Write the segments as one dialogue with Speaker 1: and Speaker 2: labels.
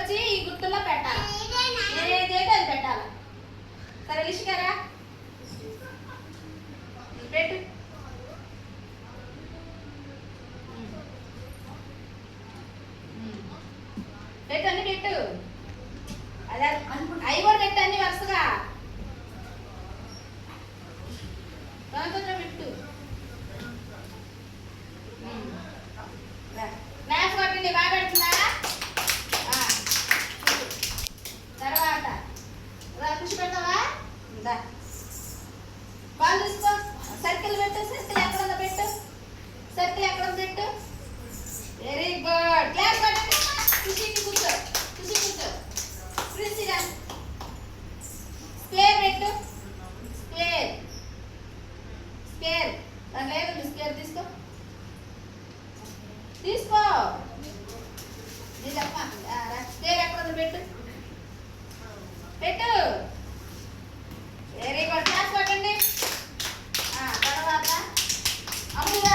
Speaker 1: తీసుకొచ్చి ఈ గుర్తుల్లో పెట్టాలి. ఏదైతే అది పెట్టాలి. సరే లిషికారా పెట్టు. పెట్టు అన్ని పెట్టు. అదే అవి కూడా పెట్టు అన్ని వరుసగా తొందరగా పెట్టు. మ్యాథ్స్ పట్టింది బాగా పెడుతుందా? తర్వాత కృషి పెడతావా? బాల్ తీసుకో. సర్కిల్ పెట్టు. సర్కిల్ ఎక్కడ పెట్టు. సర్కిల్ ఎక్కడ పెట్టు. Very good. క్లాస్ పట్టండి. ఖుషికి కూర్చో. ఖుషి కూర్చో. ప్రిన్సిగా స్క్వేర్ పెట్టు. స్క్వేర్ స్క్వేర్ దాని లేదు. స్క్వేర్ తీసుకో. తీసుకో. స్క్వేర్ ఎక్కడ పెట్టు. పెట్టు. Very good. క్లాస్ పట్టండి. తర్వాత అమ్ముగా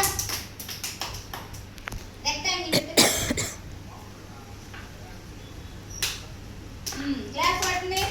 Speaker 1: రెక్టాంగిల్ పెట్టు. క్లాస్ పట్టండి.